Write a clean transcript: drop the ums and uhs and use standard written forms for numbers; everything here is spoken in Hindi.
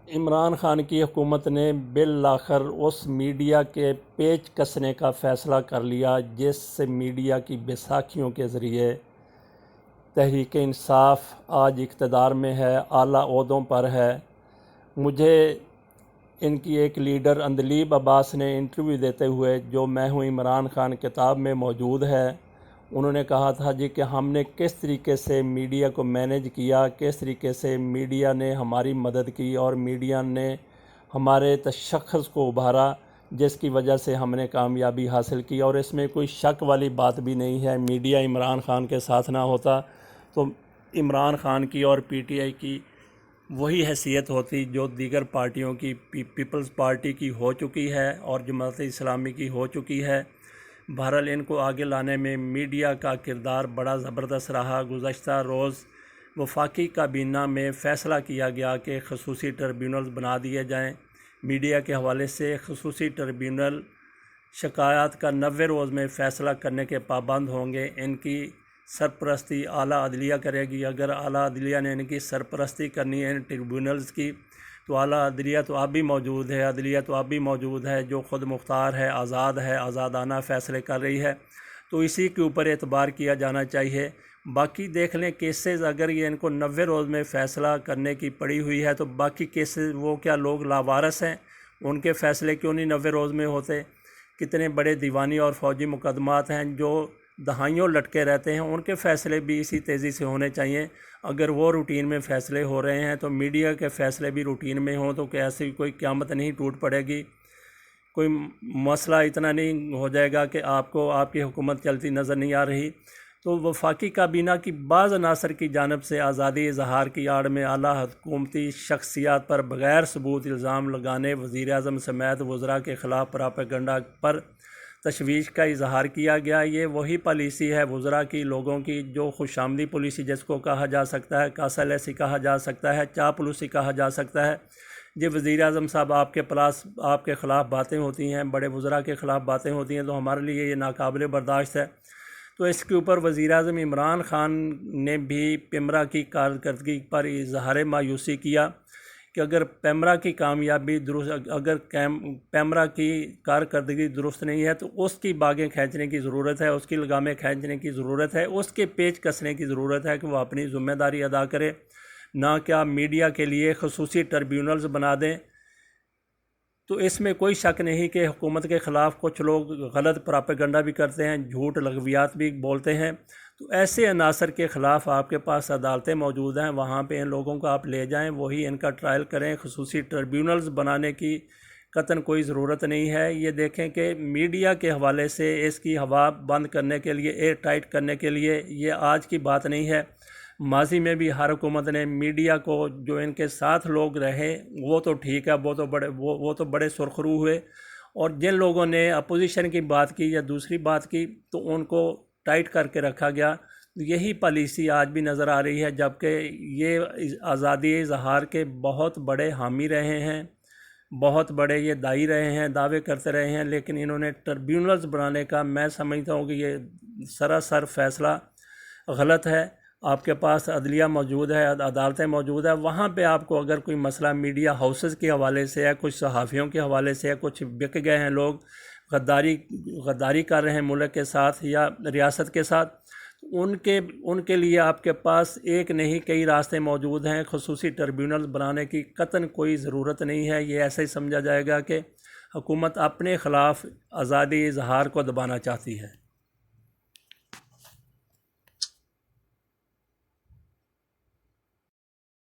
इमरान खान की हुकूमत ने बिल-आखिर उस मीडिया के पेच कसने का फ़ैसला कर लिया जिससे मीडिया की बैसाखियों के ज़रिए तहरीक इंसाफ आज इक़्तिदार में है, आला ओहदों पर है। मुझे इनकी एक लीडर अंदलीब अब्बास ने इंटरव्यू देते हुए, जो मैं हूँ इमरान खान किताब में मौजूद है, उन्होंने कहा था जी कि हमने किस तरीके से मीडिया को मैनेज किया, किस तरीके से मीडिया ने हमारी मदद की और मीडिया ने हमारे तशख़्ख़ुस को उभारा, जिसकी वजह से हमने कामयाबी हासिल की। और इसमें कोई शक वाली बात भी नहीं है। मीडिया इमरान खान के साथ ना होता तो इमरान खान की और पीटीआई की वही हैसियत होती जो दीगर पार्टियों की पीपल्स पार्टी की हो चुकी है और जमात इस्लामी की हो चुकी है। बहरहाल इनको आगे लाने में मीडिया का किरदार बड़ा ज़बरदस्त रहा। गुज़श्ता रोज़ वफाकी काबीना में फ़ैसला किया गया कि ख़ुसूसी ट्रिब्यूनल बना दिए जाएँ। मीडिया के हवाले से ख़ुसूसी ट्रिब्यूनल शिकायत का 90 रोज़ में फ़ैसला करने के पाबंद होंगे। इनकी सरपरस्ती आला अदलिया करेगी। अगर आला अदलिया ने इनकी सरपरस्ती करनी है इन ट्रिब्यूनल्स की, तो आला अदलिया तो अब भी मौजूद है, अदलिया तो अब भी मौजूद है, जो ख़ुद मुख्तार है, आज़ादाना फ़ैसले कर रही है। तो इसी के ऊपर एतबार किया जाना चाहिए। बाकी देख लें केसेस, अगर ये इनको 90 रोज़ में फ़ैसला करने की पड़ी हुई है तो बाकी केसेस, वो क्या लोग लावारस हैं? उनके फ़ैसले क्यों नहीं 90 रोज़ में होते? कितने बड़े दीवानी और फ़ौजी मुकदमात हैं जो दहाइयों लटके रहते हैं, उनके फ़ैसले भी इसी तेज़ी से होने चाहिए। अगर वो रूटीन में फ़ैसले हो रहे हैं तो मीडिया के फ़ैसले भी रूटीन में हों तो क्या ऐसी कोई क़यामत नहीं टूट पड़ेगी? कोई मसला इतना नहीं हो जाएगा कि आपको आपकी हुकूमत चलती नज़र नहीं आ रही। तो वफाकी काबीना की बाज़ अनासर की जानिब से आज़ादी इज़हार की आड़ में आला हुकूमती शख्सियात पर बग़ैर सबूत इल्ज़ाम लगाने, वज़ीर-ए-आज़म समेत वज़रा के ख़िलाफ़ प्रोपेगेंडा पर तशवीश का इजहार किया गया। ये वही पॉलिसी है वज़रा की, लोगों की, जो खुशामदी पॉलिसी जिसको कहा जा सकता है, कासालैसी कहा जा सकता है, चापलूसी कहा जा सकता है। जब वज़ीर-ए-आज़म साहब आपके ख़िलाफ़ बातें होती हैं, बड़े वज़रा के ख़िलाफ़ बातें होती हैं, तो हमारे लिए ये नाकाबिल बर्दाश्त है। तो इसके ऊपर वज़ीर-ए-आज़म इमरान खान ने भी पिमरा की कारकर्दगी पर इजहार मायूसी किया कि अगर पैमरा की कामयाबी दुरुस्त, अगर पैमरा की कारकर्दगी दुरुस्त नहीं है तो उसकी बागें खींचने की ज़रूरत है, उसकी लगामें खींचने की ज़रूरत है, उसके पेच कसने की ज़रूरत है कि वह अपनी ज़िम्मेदारी अदा करे, ना क्या मीडिया के लिए ख़ुसूसी ट्रिब्यूनल्स बना दें। तो इसमें कोई शक नहीं कि हुकूमत के ख़िलाफ़ कुछ लोग गलत प्रोपेगेंडा भी करते हैं, झूठ लगवियात भी बोलते हैं। तो ऐसे अनासर के ख़िलाफ़ आपके पास अदालतें मौजूद हैं, वहाँ पे इन लोगों को आप ले जाएं, वही इनका ट्रायल करें। ख़ुसूसी ट्रिब्यूनल्स बनाने की कतन कोई ज़रूरत नहीं है। ये देखें कि मीडिया के हवाले से इसकी हवा बंद करने के लिए, एयर टाइट करने के लिए, ये आज की बात नहीं है। माजी में भी हर हुकूमत ने मीडिया को, जो इनके साथ लोग रहे वो तो ठीक है, वो तो बड़े सुरखरू हुए, और जिन लोगों ने अपोजिशन की बात की या दूसरी बात की तो उनको टाइट करके रखा गया। यही पॉलिसी आज भी नज़र आ रही है, जबकि ये आज़ादी इज़हार के बहुत बड़े हामी रहे हैं, बहुत बड़े ये दाई रहे हैं, दावे करते रहे हैं, लेकिन इन्होंने ट्रिब्यूनल्स बनाने का, मैं समझता हूँ कि ये सरासर फ़ैसला गलत है। आपके पास अदलिया मौजूद है, अदालतें मौजूद है, वहाँ पे आपको अगर कोई मसला मीडिया हाउसेस के हवाले से है, कुछ सहाफ़ियों के हवाले से है, कुछ बिक गए हैं लोग, गद्दारी कर रहे हैं मुल्क के साथ या रियासत के साथ, उनके लिए आपके पास एक नहीं कई रास्ते मौजूद हैं। ख़ुसूसी ट्रिब्यूनल बनाने की कतन कोई ज़रूरत नहीं है। ये ऐसे ही समझा जाएगा कि हुकूमत अपने ख़िलाफ़ आज़ादी इज़हार को दबाना चाहती है।